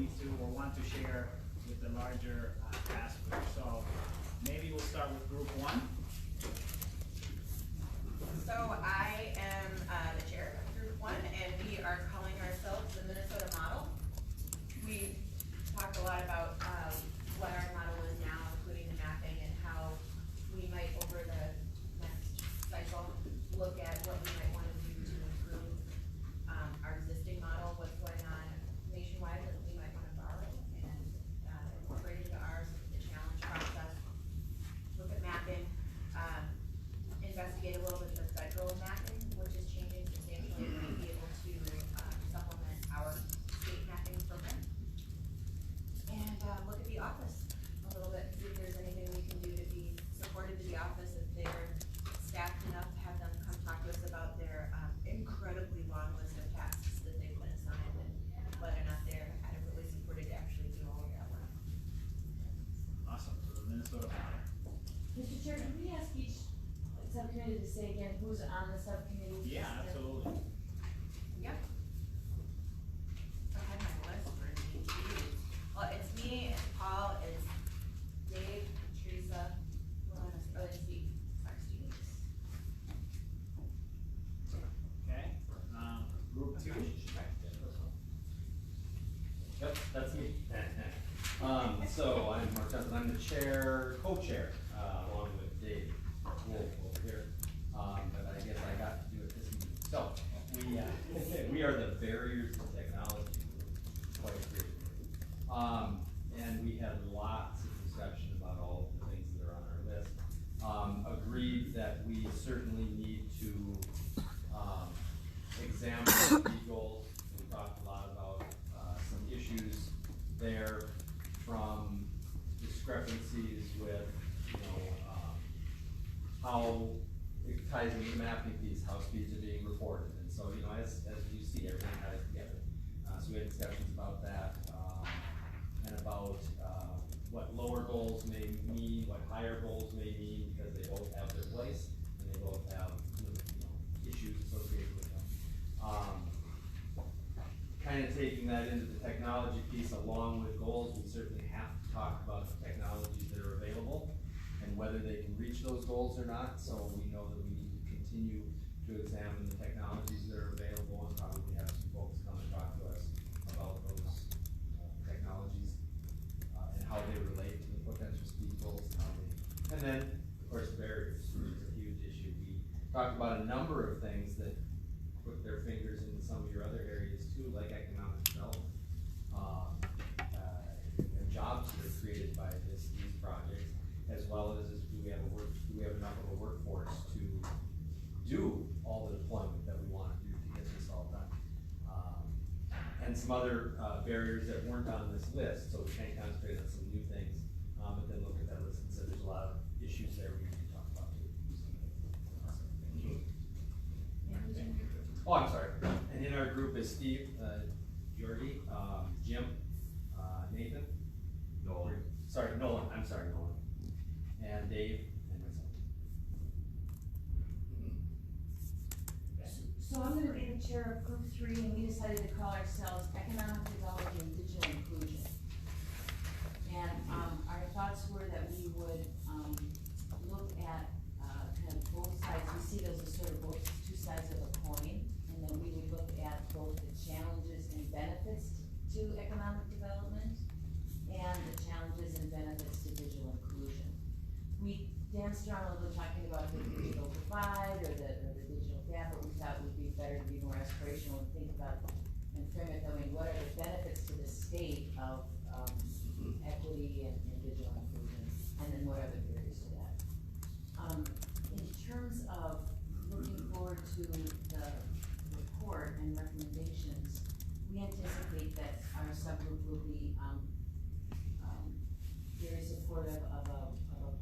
need to or want to share with the larger task group. So maybe we'll start with group one. So I am the chair of group one, and we are calling ourselves the Minnesota model. We talked a lot about what our model is now, including the mapping, and how we might over the next cycle look at what we might want to do to improve our existing model, what's going on nationwide that we might want to borrow and incorporate into ours, the challenge process, look at mapping, investigate a little bit of the federal mapping, which is changing substantially, and be able to supplement our state mapping program. And look at the office a little bit, see if there's anything we can do to be supportive to the office if they're staffed enough to have them come talk to us about their incredibly long list of tasks that they've been assigned and whether or not they're adequately supported to actually do all of that work. Awesome. So the Minnesota model. Mr. Chair, can we ask each subcommittee to say again who's on the subcommittee? Yeah, absolutely. Yep. I had my list for me. Well, it's me, it's Paul, it's Dave, Teresa, Steve. Sorry, Steve. Okay. Group two. Yep, that's me. So I'm Mark Johnson. I'm the chair, co-chair, along with Dave Wolf over here. But I guess I got to do it this meeting. So we are the Barriers to Technology group, quite creative. And we had lots of discussion about all of the things that are on our list. Agreed that we certainly need to examine the goals. We talked a lot about some issues there, from discrepancies with, how it ties into the mapping piece, how speeds are being reported. And so, as you see, everything ties together. So we had discussions about that, and about what lower goals may mean, what higher goals may mean, because they both have their place, and they both have, issues associated with them. Kind of taking that into the technology piece along with goals, we certainly have to talk about the technologies that are available and whether they can reach those goals or not. So we know that we need to continue to examine the technologies that are available, and probably have some folks come and talk to us about those technologies and how they relate to the potential speed goals and then, of course, barriers, which is a huge issue. We talked about a number of things that put their fingers into some of your other areas too, like economic development, and jobs that are created by these projects, as well as do we have enough of a workforce to do all the deployment that we want to do to get this all done, and some other barriers that weren't on this list. So we can concentrate on some new things, but then look at that list and say there's a lot of issues there we need to talk about too. Oh, I'm sorry. And in our group is Steve, Jordy, Jim, Nathan, Nolan. I'm sorry, Nolan. And Dave and myself. So I'm gonna be the chair of group 3, and we decided to call ourselves Economic Development and Digital Inclusion. And our thoughts were that we would look at kind of both sides. We see those as sort of both two sides of a coin, and then we would look at both the challenges and benefits to economic development and the challenges and benefits to digital inclusion. We danced around a little talking about the digital divide or the digital gap, but we thought it would be better to be more aspirational and think about and frame it that way. What are the benefits to the state of equity and digital inclusion, and then what are the barriers to that? In terms of looking forward to the report and recommendations, we anticipate that our subgroup will be very supportive of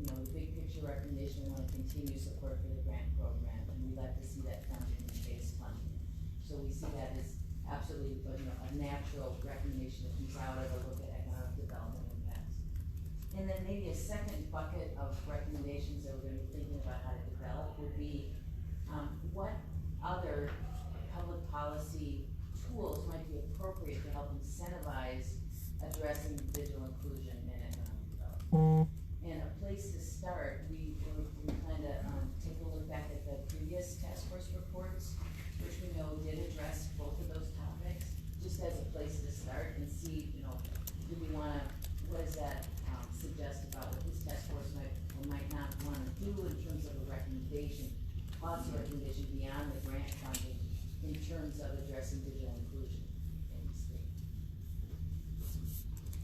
the big picture recommendation. We want to continue support for the grant program, and we like to see that funding and base funding. So we see that as absolutely a natural recommendation that comes out of a look at economic development impacts. And then maybe a second bucket of recommendations that we're going to be thinking about how to develop would be what other public policy tools might be appropriate to help incentivize addressing digital inclusion and economic development. And a place to start, we plan to, take a look back at the previous task force reports, which we know did address both of those topics, just as a place to start and see, do we wanna, what does that, suggest about what this task force might or might not wanna do in terms of a recommendation, also a recommendation beyond the grant funding in terms of addressing digital inclusion in the state.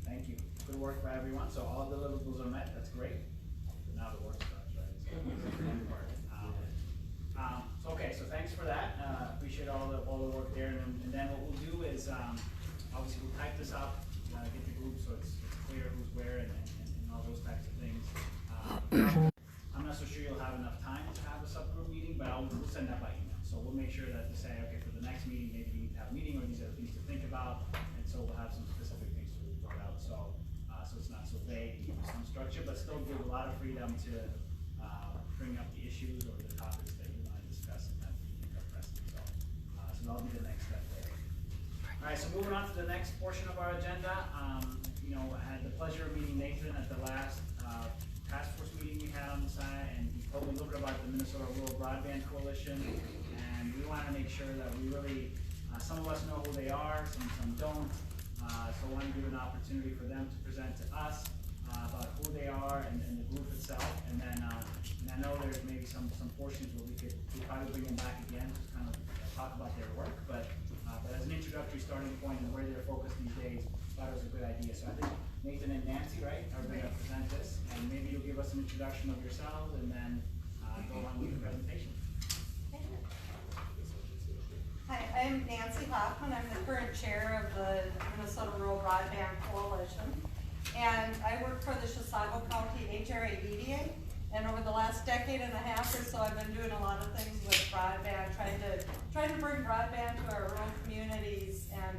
Thank you. Good work by everyone. So all deliverables are met. That's great. But now the work starts, right? So that's the important part. Okay, so thanks for that. Appreciate all the work there. And then what we'll do is, obviously we'll type this up, get the group so it's clear who's where and all those types of things. I'm not so sure you'll have enough time to have a subgroup meeting, but we'll send that by email. So we'll make sure that to say, okay, for the next meeting, maybe we need to have a meeting or these are things to think about. And so we'll have some specific things to report out. So it's not so vague, some structure, but still give a lot of freedom to bring up the issues or the topics that you want to discuss and that you think are pressing. So that'll be the next step there. All right, so moving on to the next portion of our agenda. I had the pleasure of meeting Nathan at the last task force meeting we had on the side, and he told me a little bit about the Minnesota Rural Broadband Coalition, and we want to make sure that we really, some of us know who they are, some don't, so I want to give an opportunity for them to present to us about who they are and the group itself, and then and I know there's maybe some portions where we'd probably bring them back again to kind of talk about their work, but as an introductory starting point and where they're focused these days, I thought it was a good idea. So I think Nathan and Nancy, right, are going to present this, and maybe you'll give us an introduction of yourselves and then go on with the presentation. Hi, I'm Nancy Hoffman. I'm the current chair of the Minnesota Rural Broadband Coalition, and I work for the Chisago County HRA EDA. And over the last decade and a half or so, I've been doing a lot of things with broadband, trying to bring broadband to our rural communities, and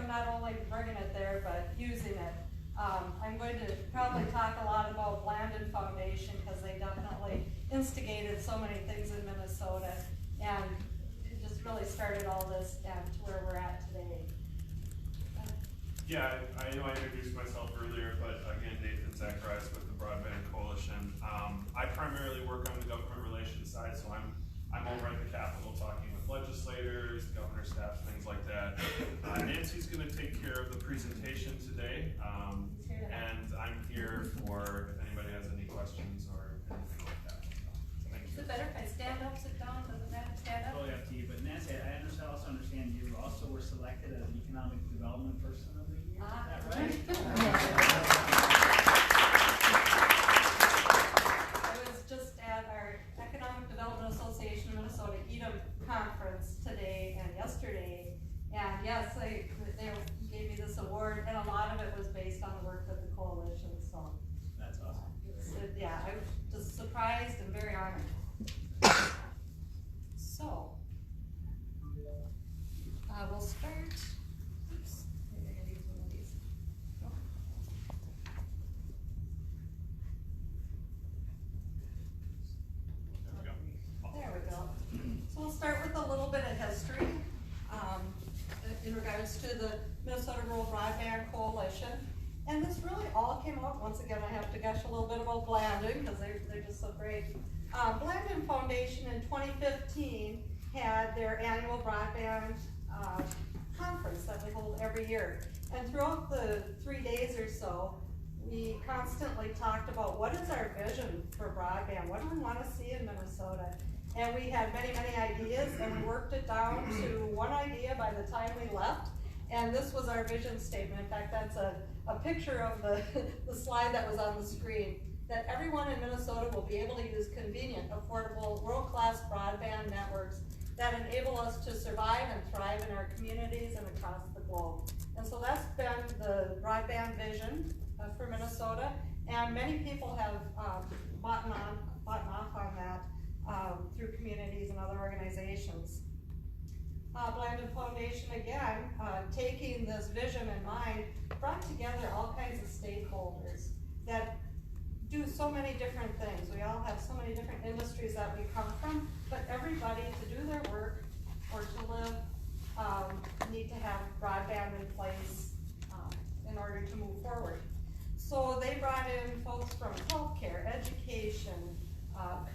not only bringing it there but using it. I'm going to probably talk a lot about Broadband Foundation because they definitely instigated so many things in Minnesota, and it just really started all this and to where we're at today. Yeah, I know I introduced myself earlier, but again, Nathan Zacharias with the Broadband Coalition. I primarily work on the government relations side, so I'm over at the Capitol talking with legislators, governor staff, things like that. Nancy's going to take care of the presentation today, and I'm here for if anybody has any questions or anything like that. So, thank you. Is it better if I stand up, sit down? Doesn't matter, stand up? Totally up to you, but Nancy, I also understand you also were selected as an economic development person of the year. Is that right? I was just at our Economic Development Association of Minnesota EDM conference today and yesterday, and yes, they gave me this award, and a lot of it was based on the work of the coalition. So That's awesome. yeah, I was just surprised and very honored. So we'll start. Oops, maybe I gotta use one of these. There we go. So we'll start with a little bit of history in regards to the Minnesota Rural Broadband Coalition. And this really all came up, once again, I have to gush a little bit about Blanding because they're just so great. Broadband Foundation in 2015 had their annual broadband conference that we hold every year. And throughout the 3 days or so, we constantly talked about what is our vision for broadband? What do we want to see in Minnesota? And we had many, many ideas, and we worked it down to one idea by the time we left. And this was our vision statement. In fact, that's a picture of the slide that was on the screen, that everyone in Minnesota will be able to use convenient, affordable, world-class broadband networks that enable us to survive and thrive in our communities and across the globe. And so that's been the broadband vision for Minnesota, and many people have bought off on that through communities and other organizations. Broadband Foundation, again, taking this vision in mind, brought together all kinds of stakeholders that do so many different things. We all have so many different industries that we come from, but everybody, to do their work or to live, need to have broadband in place in order to move forward. So they brought in folks from healthcare, education,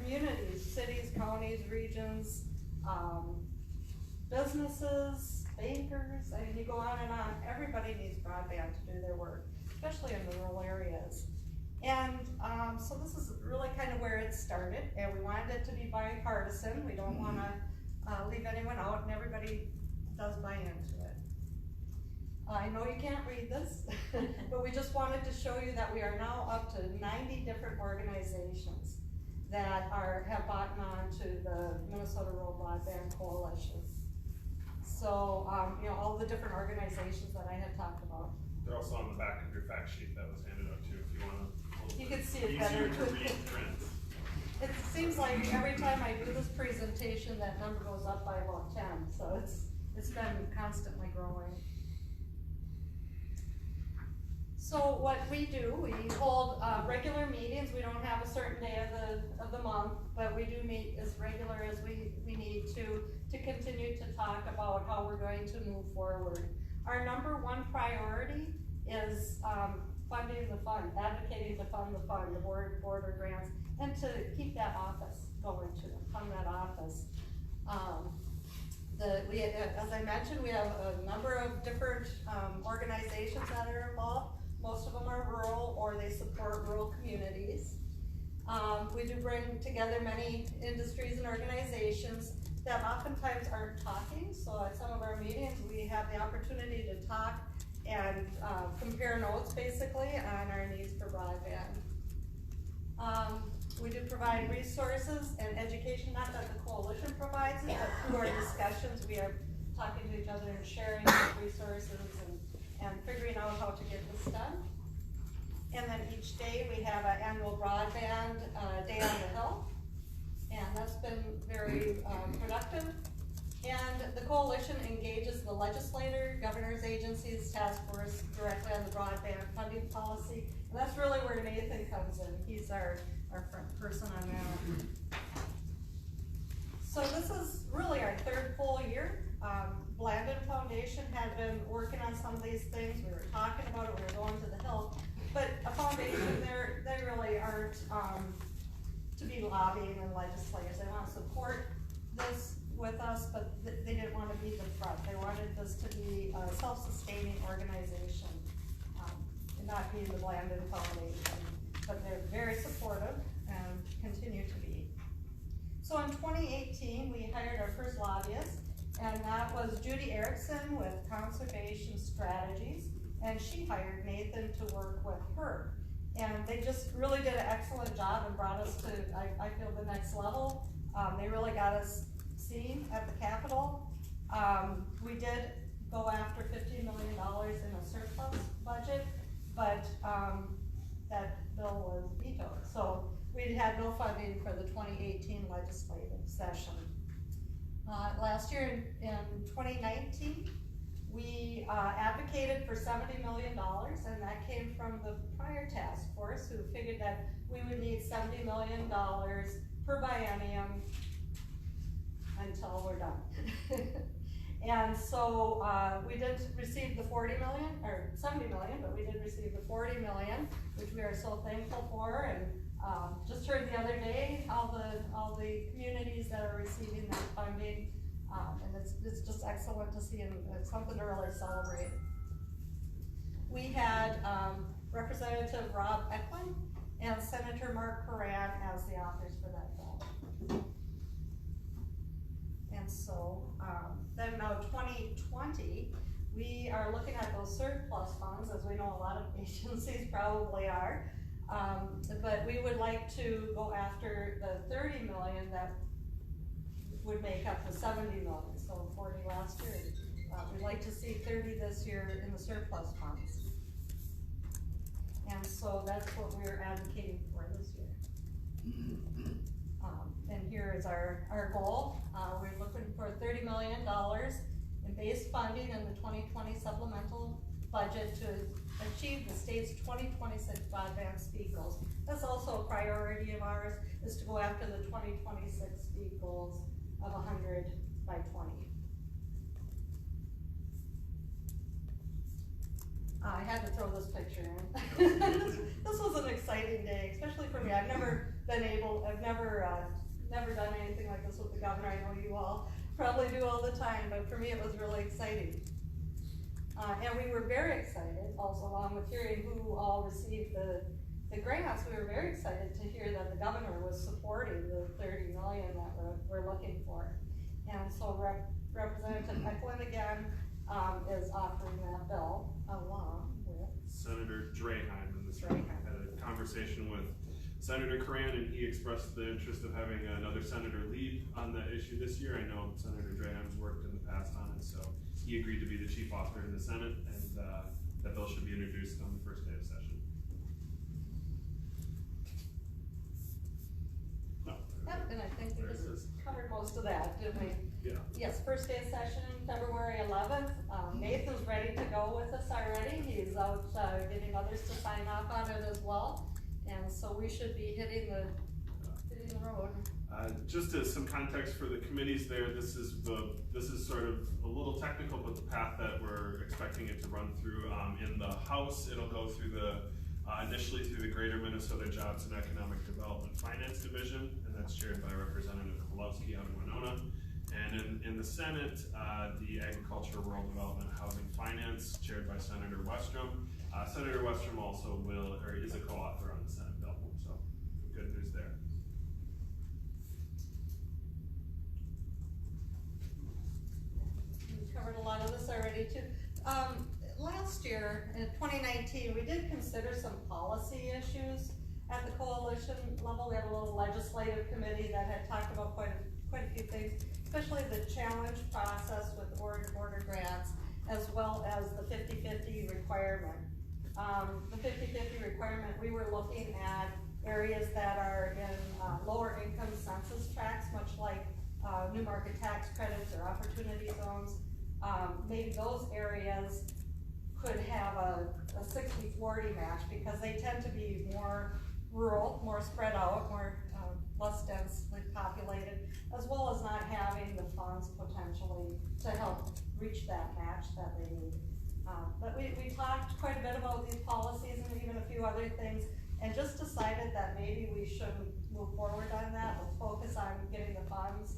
communities, cities, counties, regions, businesses, bankers, I mean, you go on and on. Everybody needs broadband to do their work, especially in the rural areas. And so this is really kind of where it started, and we wanted it to be bipartisan. We don't want to leave anyone out, and everybody does buy into it. I know you can't read this, but we just wanted to show you that we are now up to 90 different organizations that have bought on to the Minnesota Rural Broadband Coalition. So, all the different organizations that I had talked about. They're also on the back of your fact sheet that was handed out to you if you wanna. You can see it better. Easier to read print. It seems like every time I do this presentation, that number goes up by about 10, so it's been constantly growing. So what we do, we hold regular meetings. We don't have a certain day of the month, but we do meet as regular as we need to continue to talk about how we're going to move forward. Our number one priority is funding the fund, advocating to fund the fund, the border grants, and to keep that office going, to fund that office. As I mentioned, we have a number of different organizations that are involved. Most of them are rural, or they support rural communities. We do bring together many industries and organizations that oftentimes aren't talking. So at some of our meetings, we have the opportunity to talk and compare notes basically on our needs for broadband. We do provide resources and education, not that the coalition provides it, but through our discussions, we are talking to each other and sharing resources and figuring out how to get this done. And then each day we have an annual broadband day on the Hill, and that's been very productive. And the coalition engages the legislator, governor's agencies, task force directly on the broadband funding policy. And that's really where Nathan comes in. He's our front person on that. So this is really our third full year. Blandon Foundation had been working on some of these things. We were talking about it, we were going to the Hill. But a foundation, they really aren't to be lobbying and legislators. They want to support this with us, but they didn't want to be the front. They wanted this to be a self-sustaining organization, and not being the Blandon Foundation. But they're very supportive and continue to be. So in 2018, we hired our first lobbyist, and that was Judy Erickson with Conservation Strategies, and she hired Nathan to work with her. And they just really did an excellent job and brought us to, I feel, the next level. They really got us seen at the Capitol. We did go after $15 million in a surplus budget, but that bill was vetoed. So we had no funding for the 2018 legislative session. Last year in 2019, we advocated for $70 million, and that came from the prior task force, who figured that we would need $70 million per biennium until we're done. And so we did receive the 40 million, or 70 million, but we did receive the 40 million, which we are so thankful for. And just heard the other day all the communities that are receiving that funding, and it's just excellent to see, and it's something to really celebrate. We had Representative Rob Eklund and Senator Mark Horan as the authors for that bill. And so then now 2020, we are looking at those surplus funds, as we know a lot of agencies probably are. But we would like to go after the 30 million that would make up the 70 million. So 40 last year. We'd like to see 30 this year in the surplus funds. And so that's what we're advocating for this year. And here is our goal. We're looking for $30 million in base funding in the 2020 supplemental budget to achieve the state's 2026 broadband speed goals. That's also a priority of ours, is to go after the 2026 speed goals of 100 by 20. I had had to throw this picture in. This was an exciting day, especially for me. I've never done anything like this with the governor. I know you all probably do all the time, but for me it was really exciting. And we were very excited, also along with hearing who all received the grants. We were very excited to hear that the governor was supporting the 30 million that we're looking for. And so Representative Eklund again is offering that bill along with Senator Draheim, and this Draheim. had a conversation with Senator Coran, and he expressed the interest of having another senator lead on the issue this year. I know Senator Draheim's worked in the past on it, so he agreed to be the chief author in the Senate, and that bill should be introduced on the first day of session. No. Yep, and I think we There it just is. covered most of that, didn't we? Yeah. Yes, first day of session, February 11th. Nathan's ready to go with us already. He's out getting others to sign off on it as well. And so we should be hitting the road. Just as some context for the committees there, this is sort of a little technical, but the path that we're expecting it to run through. In the House, it'll go through initially through the Greater Minnesota Jobs and Economic Development Finance Division, and that's chaired by Representative Kowalski out of Winona. And in the Senate, the Agriculture, Rural Development, Housing Finance, chaired by Senator Westrom. Senator Westrom also is a co-author on the Senate bill, so good news there. We covered a lot of this already too. Last year, in 2019, we did consider some policy issues at the coalition level. We had a little legislative committee that had talked about quite a few things, especially the challenge process with Oregon border grants, as well as the 50-50 requirement. The 50-50 requirement, we were looking at areas that are in lower income census tracts, much like new market tax credits or opportunity zones. Maybe those areas could have a 60-40 match because they tend to be more rural, more spread out, more less densely populated, as well as not having the funds potentially to help reach that match that they need. But we talked quite a bit about these policies and even a few other things, and just decided that maybe we shouldn't move forward on that. Let's focus on getting the funds.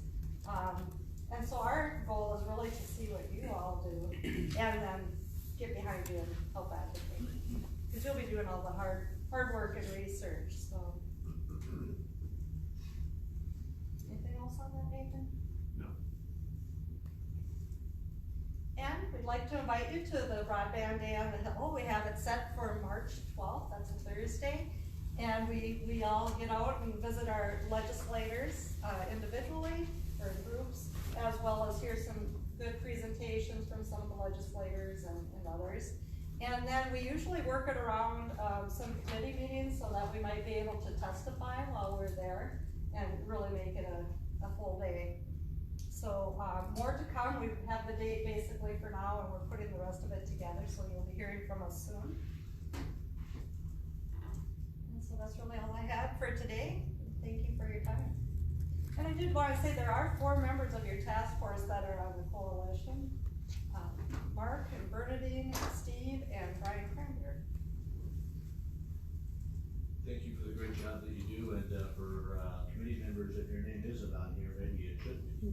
And so our goal is really to see what you all do, and then get behind you and help advocate. Because you'll be doing all the hard work and research, so. Anything else on that, Nathan? No. And we'd like to invite you to the Broadband Day on the Hill. We have it set for March 12th, that's a Thursday. And we all get out and visit our legislators individually or in groups, as well as hear some good presentations from some of the legislators and others. And then we usually work it around some committee meetings so that we might be able to testify while we're there and really make it a full day. So more to come. We have the date basically for now, and we're putting the rest of it together, so you'll be hearing from us soon. And so that's really all I had for today. Thank you for your time. And I did want to say there are 4 members of your task force that are on the coalition. Mark and Bernadine, Steve, and Brian Cranberry. Thank you for the great job that you do, and for committee members, if your name isn't on here, maybe it should be.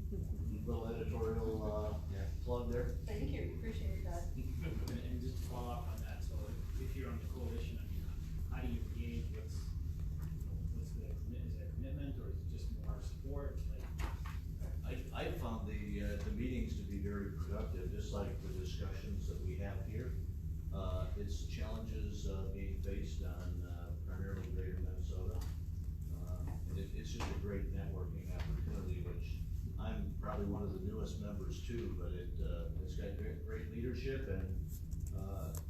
Little editorial plug there. Thank you, appreciate that. And just to follow up on that, so if you're on the coalition, I mean, how do you gauge is it a commitment, or is it just more support? I found the meetings to be very productive, just like the discussions that we have here. It's challenges being faced on primarily Greater Minnesota. And it's just a great networking opportunity, which I'm probably one of the newest members too, but it's got great leadership and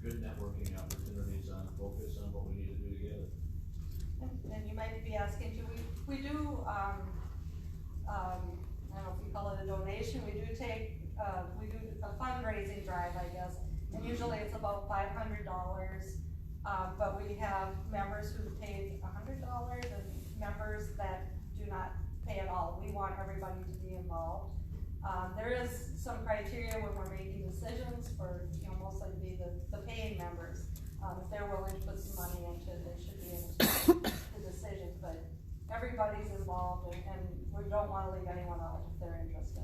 good networking opportunities on focus on what we need to do together. And you might be asking too, we do, I don't know if you call it a donation, we do a fundraising drive, I guess, and usually it's about $500, but we have members who paid $100 and members that do not pay at all. We want everybody to be involved. There is some criteria when we're making decisions for, mostly to be the paying members. If they're willing to put some money into it, they should be able to make the decision, but everybody's involved and we don't wanna leave anyone out if they're interested.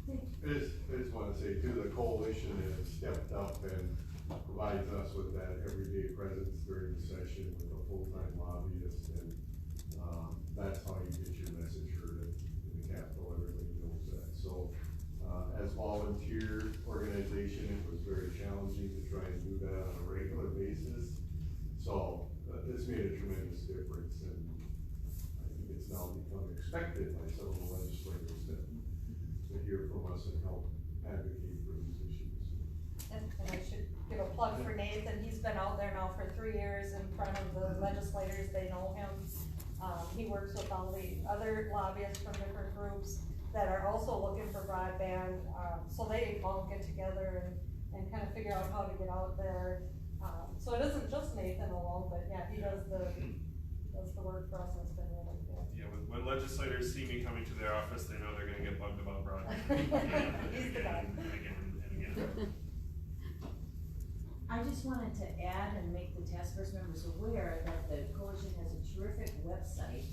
I just wanna say too, the coalition has stepped up and provides us with that everyday presence during the session with a full-time lobbyist, and, that's how you get your message heard in the Capitol, everybody knows that. So, as volunteer organization, it was very challenging to try and do that on a regular basis. So, this made a tremendous difference, and I think it's now become expected by some of the legislators to hear from us and help advocate for these issues. And I should give a plug for Nathan, he's been out there now for 3 years in front of the legislators, they know him. He works with all the other lobbyists from different groups that are also looking for broadband, so they all get together and kind of figure out how to get out there. So it isn't just Nathan alone, but yeah, he does the work for us, and it's been really good. Yeah, when legislators see me coming to their office, they know they're gonna get bugged about broadband. He's the guy. And again, and again. I just wanted to add and make the task force members aware that the coalition has a terrific website.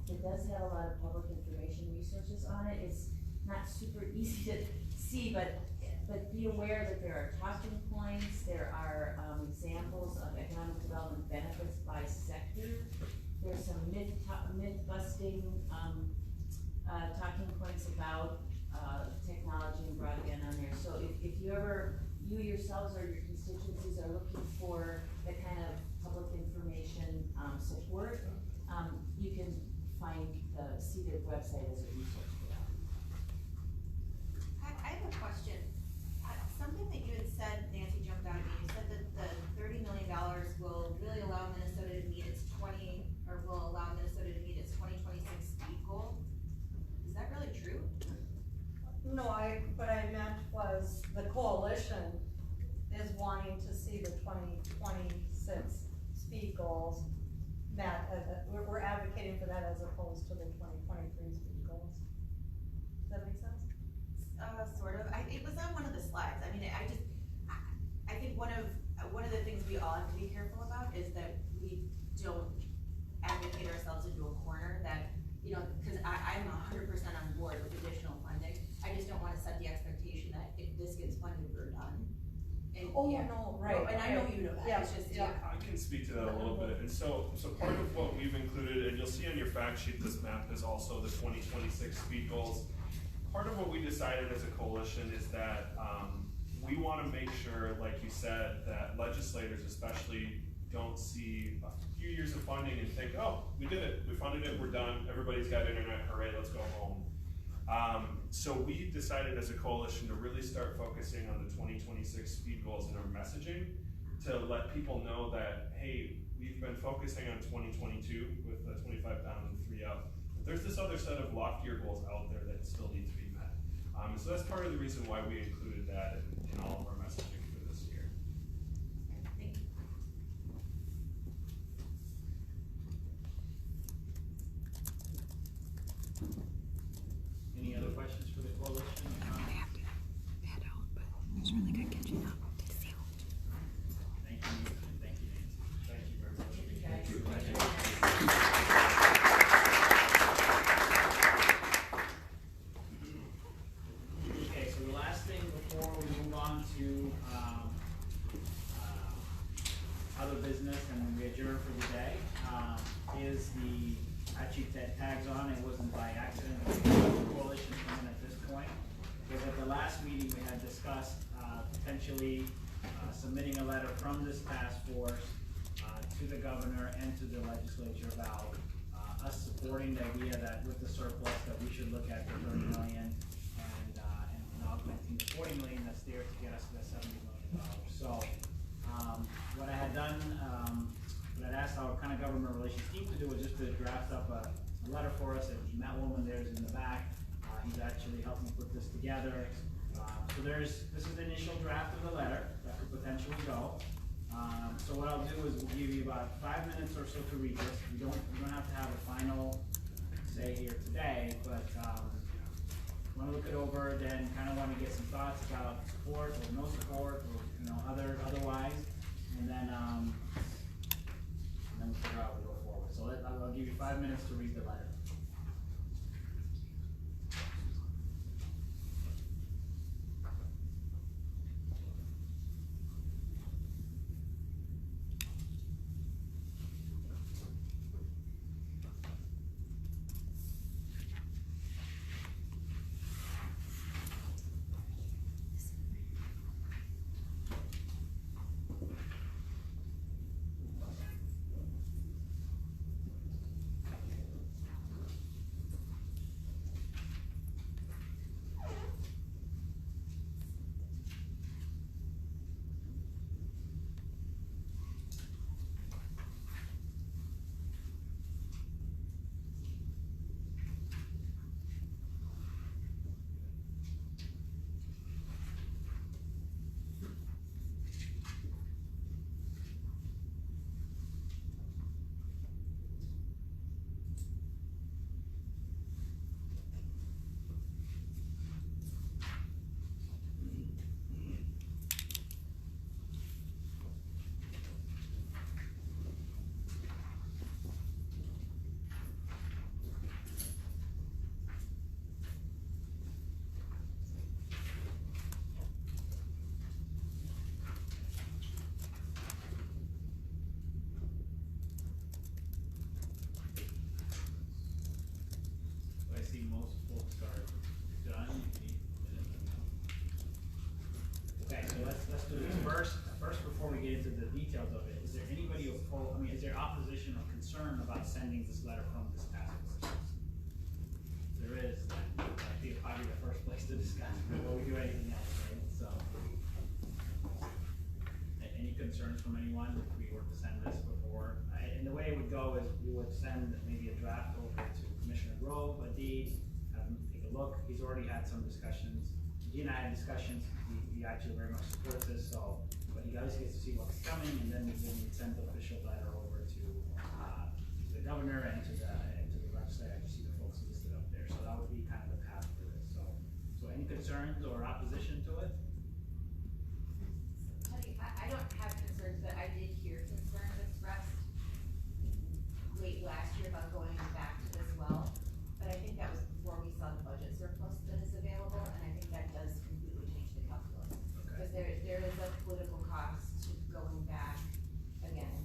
It does have a lot of public information resources on it. It's not super easy to see, but be aware that there are talking points, there are, examples of economic development benefits by sector. There's some myth busting, talking points about, technology and broadband on there. So if you ever, you yourselves or your constituencies are looking for that kind of public information, support, you can see their website as a resource for that. I have a question. Something that you had said, Nancy, jumped out at me. You said that the $30 million will really allow Minnesota to meet its 2026 speed goal. Is that really true? No, what I meant was the coalition is wanting to see the 2026 speed goals met, we're advocating for that as opposed to the 2023 speed goals. Does that make sense? Sort of. It was on one of the slides. I mean, I think one of the things we all have to be careful about is that we don't advocate ourselves into a corner that, you know, because I'm 100% on board with additional funding. I just don't want to set the expectation that if this gets funded, we're done. And, No, right. No, and I know you know that. Yeah, It's just, yeah. I can speak to that a little bit, and so part of what we've included, and you'll see on your fact sheet, this map is also the 2026 speed goals. Part of what we decided as a coalition is that, we wanna make sure, like you said, that legislators especially don't see a few years of funding and think, oh, we did it, we funded it, we're done, everybody's got internet, hooray, let's go home. So we decided as a coalition to really start focusing on the 2026 speed goals in our messaging to let people know that, hey, we've been focusing on 2022 with the 25 down and 3 up. But there's this other set of loftier goals out there that still need to be met. So that's part of the reason why we included that in all of our messaging for this year. Thank you. Any other questions for the coalition? I have to head out, but it was really good catching up. Thank you, and thank you, Nancy. Thank you very much. Thank you, guys. Okay, so the last thing before we move on to, other business and we adjourn for the day, is the, actually that tags on, it wasn't by accident, but the coalition coming at this point. Because at the last meeting, we had discussed, potentially, submitting a letter from this task force, to the governor and to the legislature about, us supporting the idea that with the surplus, that we should look at the 30 million and augmenting the 40 million that's there to get us to the $70 million. So, what I had done, what I'd asked our kind of government relations team to do was just to draft up a letter for us, and Matt Woolman there's in the back. He's actually helped me put this together. So this is the initial draft of the letter that could potentially go. So what I'll do is we'll give you about 5 minutes or so to read this. We don't have to have a final say here today, but wanna look it over, then kinda wanna get some thoughts about support or no support, or, otherwise, and then we'll figure out how we go forward. So I'll give you 5 minutes to read the letter. I see most folks are done. Okay, so let's do this first. First, before we get into the details of it, is there anybody is there opposition or concern about sending this letter from this task force? There is, then I think probably the first place to discuss before we do anything else, right? So, any concerns from anyone if we were to send this before? And the way it would go is we would send maybe a draft over to Commissioner Grove, a deed, have him take a look. He's already had some discussions. He and I had discussions. He actually very much supports this, so, but he always gets to see what's coming, and then we send the official letter over to the governor and to the legislature. You see the folks listed up there, so that would be kind of the path for this. So any concerns or opposition to it? I don't have concerns, but I did hear concerns expressed late last year about going back to this well. But I think that was before we saw the budget surplus that is available, and I think that does completely change the calculus. Okay. Because there is a political cost to going back again,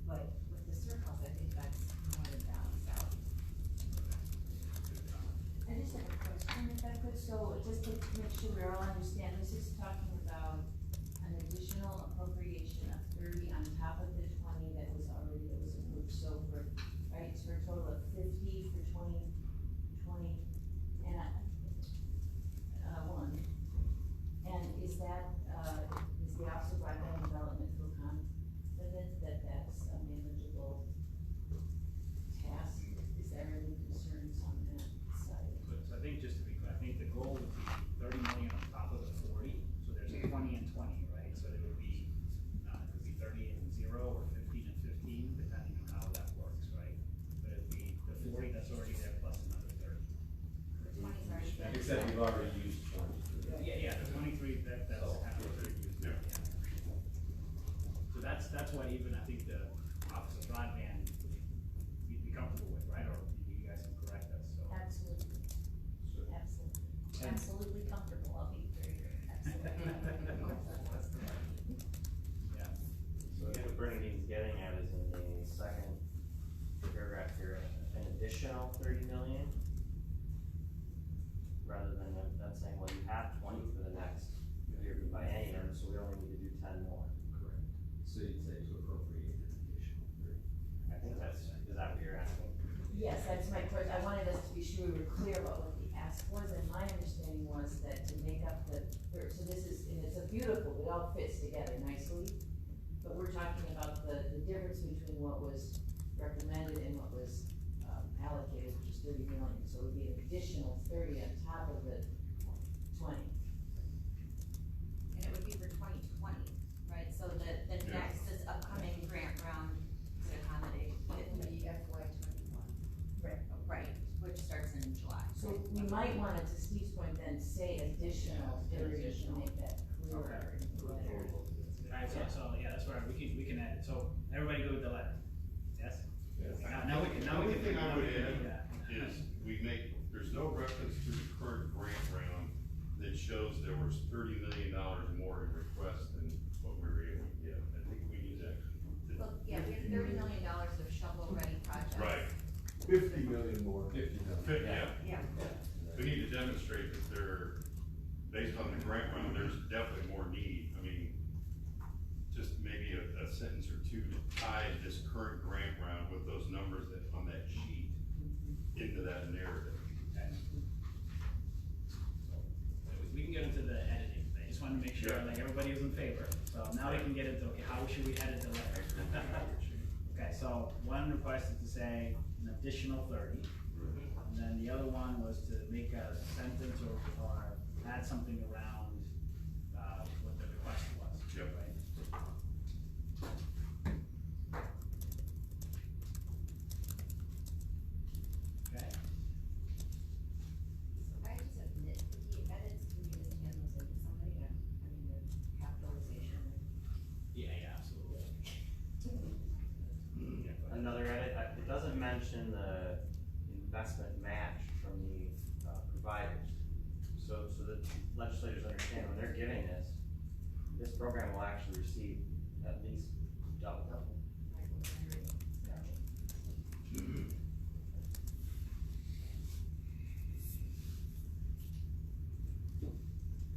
but with the surplus, I think that's more than balanced out. I just have a question if I could, so just to make sure we all understand, this is talking about an additional appropriation of 30 on top of the 20 that was approved, so for, right, so for a total of 50 for 2020, and, one. And is that, is the Office of Broadband Development feel confident that that's a manageable task? Is there any concerns on that side? So I think just to be clear, I think the goal would be 30 million on top of the 40, so there's a 20 and 20, right? So it would be 30 and 0 or 15 and 15, depending on how that works, right? But it'd be the 40 that's already there plus another 30. The 20's already there. Except you've already used 20. Yeah, the 23, that's kind of. Yeah. So that's what even, I think the Office of Broadband, you'd be comfortable with, right? Or you guys can correct us, so. Absolutely, absolutely comfortable, I'll be very, absolutely. Yeah. So I think what Bernine's getting at is in the second paragraph here, an additional 30 million. Rather than them saying, well, you have 20 for the next year biennium, so we only need to do 10 more. Correct. So you'd say to appropriate an additional 30. I think is that what you're asking? Yes, that's my question, I wanted us to be sure we were clear about what the ask was, and my understanding was that to make up the, so this is, and it's a beautiful, it all fits together nicely, but we're talking about the difference between what was recommended and what was allocated, which is 30 million, so it would be an additional 30 on top of the 20. And it would be for 2020, right? So the next, this upcoming grant round to accommodate the FY 21. Right. Right, which starts in July. So we might want it to to make that clearer. Alright, so, yeah, that's where we can add it, so everybody go with the letter, yes? Yes. Now we can, The only thing I would do add that. is there's no reference to the current grant round that shows there was $30 million more in requests than what we were able to get. I think we need that. Well, yeah, we have $30 million of shovel-ready projects. Right, 50 million more. 50 million. yeah. Yeah. We need to demonstrate that based on the grant round, there's definitely more need. I mean, just maybe a sentence or two to tie this current grant round with those numbers on that sheet into that narrative. We can get into the editing, I just wanted to make sure, Yeah. like, everybody was in favor, so now we can get into, okay, how should we edit the letter? Okay, so one request is to say an additional 30, and then the other one was to make a sentence or add something around, what the request was, Yep. right? Okay, I just have nitpicky edits, can you just hand those in to somebody, the capitalization? yeah, absolutely. Another edit, it doesn't mention the investment match from the providers. So that legislators understand when they're getting this program will actually receive at least double.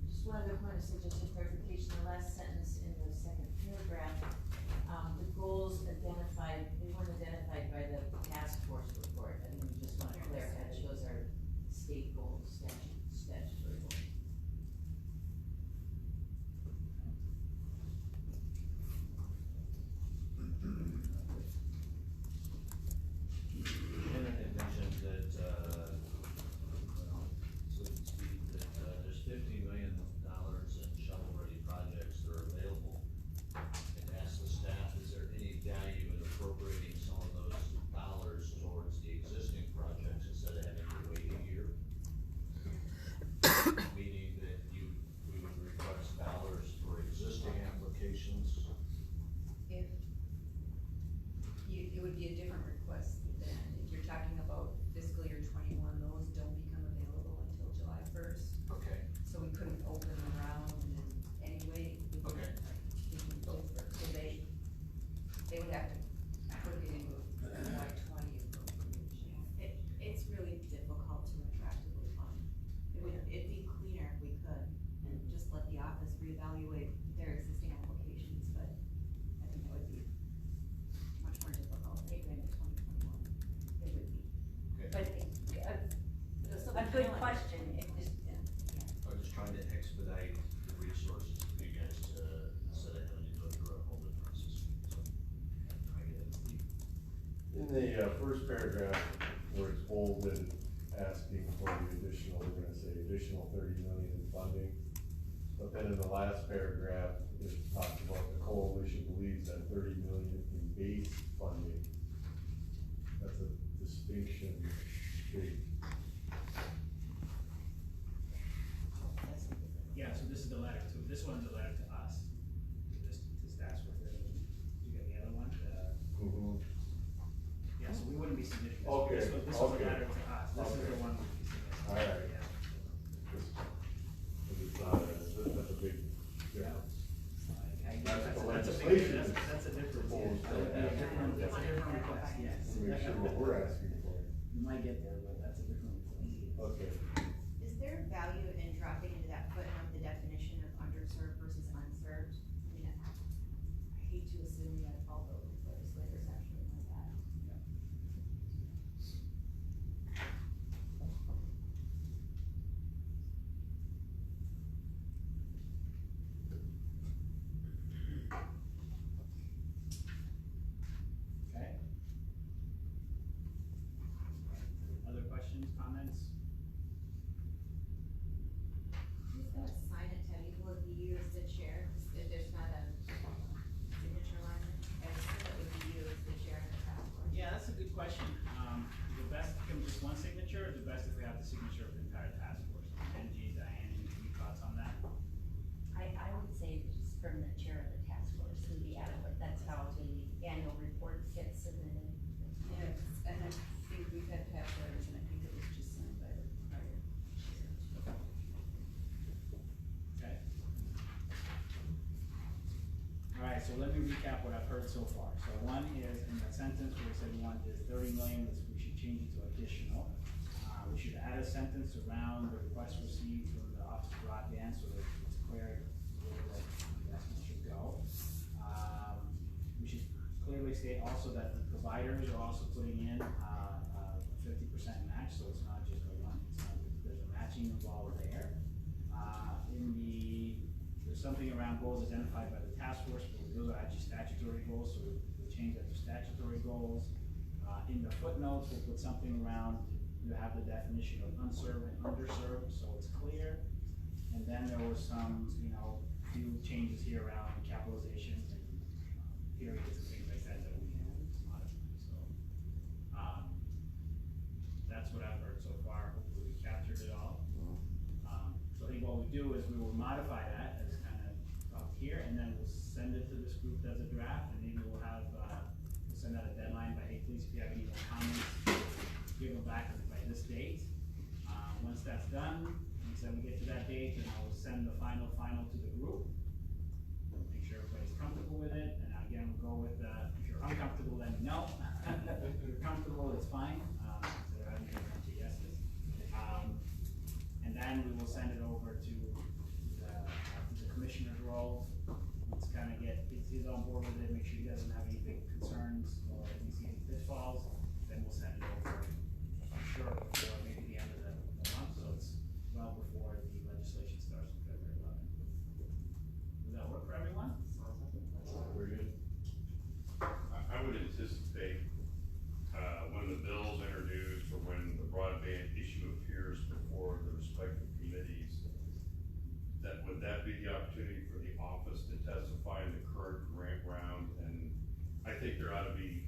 Just one other point of suggested clarification, the last sentence in the second paragraph, the goals identified, they weren't identified by the task force report, I think we just want to clarify that those are state goals, statutory goals. And I had mentioned that, so to speak, that, there's $50 million in shovel-ready projects that are available. And ask the staff, is there any value in appropriating some of those dollars towards the existing projects instead of having to wait a year? Meaning that we would request dollars for existing applications. It would be a different request than, if you're talking about fiscal year 21, those don't become available until July 1st. Okay. So we couldn't open the round in any way. Okay. We can go for, so they would have to put it into a July 20 appropriation. It's really difficult to retroactively fund. It'd be cleaner if we could, and just let the office reevaluate their existing applications, but I think that would be much more difficult, even in 2021. It would be. But, a good question, it just, I'm just trying to expedite the resources for you guys to, instead of having to go through a whole different process. So, I get it. In the first paragraph, where it's bold and asking for the additional, we're gonna say additional 30 million in funding. But then in the last paragraph, it talks about the coalition believes that 30 million in base funding. That's a distinction, big. Yeah, so this is the letter to, this one's a letter to us, to staff with it, you got the other one, yeah, so we wouldn't be submitting this. Okay, This was a okay. letter to us, this is Okay. the one we'd be submitting. Alright. Yeah. It's not, that's a big difference. That's a big, that's a difference, yeah. That would be a different, that's a different request, yes. To make sure what we're asking for. You might get there, but that's a different request. Okay. Is there value in dropping into that footnote the definition of underserved versus unserved? I mean, I hate to assume that all the legislators actually know that. let me recap what I've heard so far. So one is in that sentence where we said we want this 30 million, we should change it to additional. We should add a sentence around the request received from the Office of Broadband so that it's clear where that investment should go. We should clearly state also that the providers are also putting in a 50% match, so it's not just a one, there's a matching involved there. There's something around goals identified by the task force, but those are actually statutory goals, so we'll change that to statutory goals. In the footnotes, we'll put something around, you have the definition of unserved and underserved, so it's clear. And then there was some, few changes here around capitalizations and periods and things like that that we can modify, so. That's what I've heard so far, hopefully we captured it all. So I think what we do is we will modify that as kind of up here, and then we'll send it to this group as a draft, and maybe we'll have, we'll send out a deadline by, hey, please, if you have any more comments, give them back by this date. Once that's done, once we get to that date, then I will send the final to the group. Make sure everybody's comfortable with it, and again, we'll go with, if you're uncomfortable, let me know. If you're comfortable, it's fine, so I haven't heard a bunch of yeses. And then we will send it over to the commissioner's role. Let's kind of get, he's on board with it, make sure he doesn't have any big concerns, or if he sees any pitfalls, then we'll send it over, I'm sure, before maybe the end of the month, so it's well before the legislation starts on February 11th. Does that work for everyone? Very good. I would anticipate, when the bill's introduced or when the broadband issue appears before the respective committees, would that be the opportunity for the office to testify in the current grant round? And I think there ought to be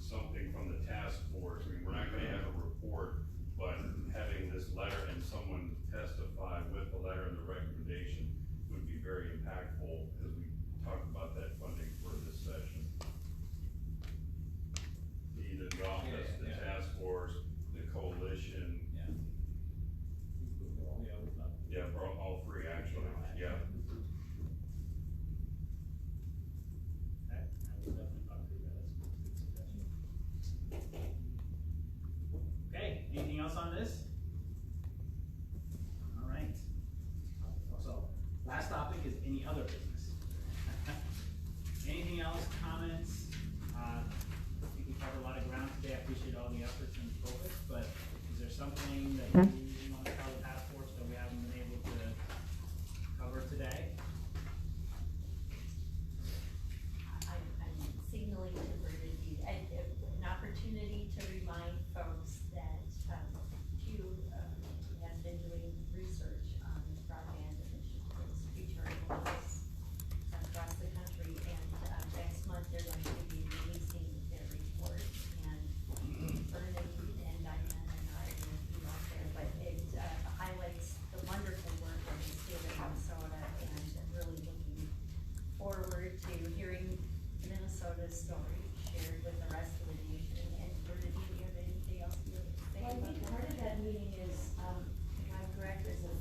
something from the task force. I mean, we're not gonna have a report, but having this letter and someone testify with the letter and the recommendation would be very impactful as we talk about that funding for this session. Either the office, the task force, the coalition. Yeah, for all three, actually, yeah. Okay, I will definitely talk through that, that's a good suggestion. Okay, anything else on this? All right. So, last topic is any other business. Anything else, comments? I think we covered a lot of ground today, I appreciate all the efforts and focus, but is there something that you want to tell the task force that we haven't been able to cover today? I'm signaling to Bernadine, an opportunity to remind folks that, has been doing research on broadband initiatives, future goals across the country, and, next month they're going to be releasing their report, and Bernadine and Diane and I will be out there, but it, highlights the wonderful work of the state of Minnesota, and really looking forward to hearing Minnesota's story shared with the rest of the nation. And Bernadine, do you have anything else you would say? Well, I think part of that meeting is, if I'm correct, is that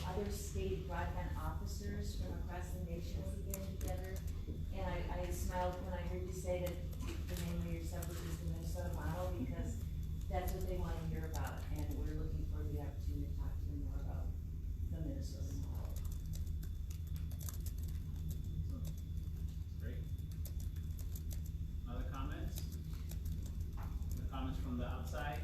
other state broadband officers from across the nation will be getting together. And I smiled when I heard you say that the name of your subject is the Minnesota model, because that's what they wanna hear about, and we're looking for the opportunity to talk to them more about the Minnesota model. Great. Other comments? Other comments from the outside?